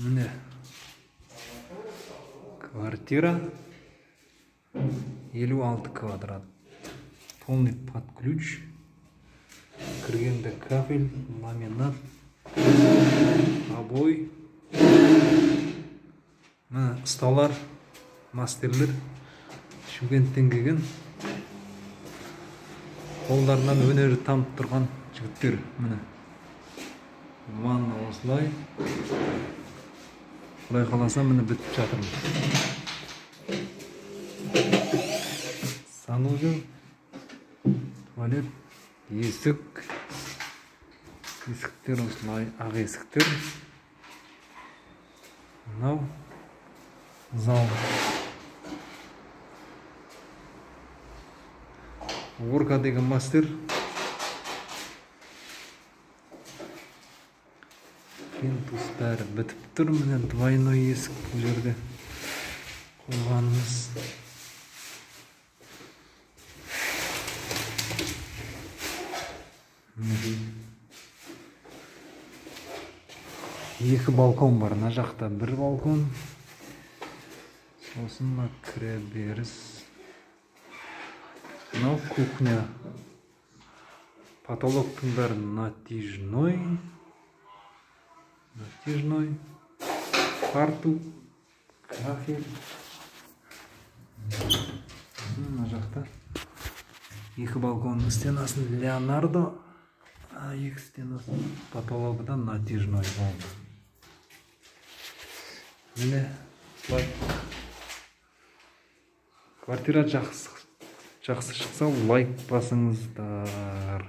Міне квартира 56 квадрат. Полный под ключ. Кіргенде кафель, ламинат, обой. Міне столар, мастерлер. Шымкенттен келген. Қолдарынан өнері тамып тұрған жігіттер. Міне ванна осылай. Құдай қаласа міне бітіп жатыр. Санузел, туалет, есік. Есіктер осылай, ақ есіктер. Мынау зал. Орка деген мастер. Плинтус бәрі бітіп тұр. Міне двойной есік бұл жерде қойғанымыз. Екі балкон бар. Мына жақта бір балкон. Сосын кіре беріс. Мынау кухня. Потолоктың бәрі натяжной. Фартук, кафель. Мына жақта екі балконның стенасын Леонардо, а екі стенасын потологыда натяжной болды. Міне квартира жақсы шықса лайк басыңыздар.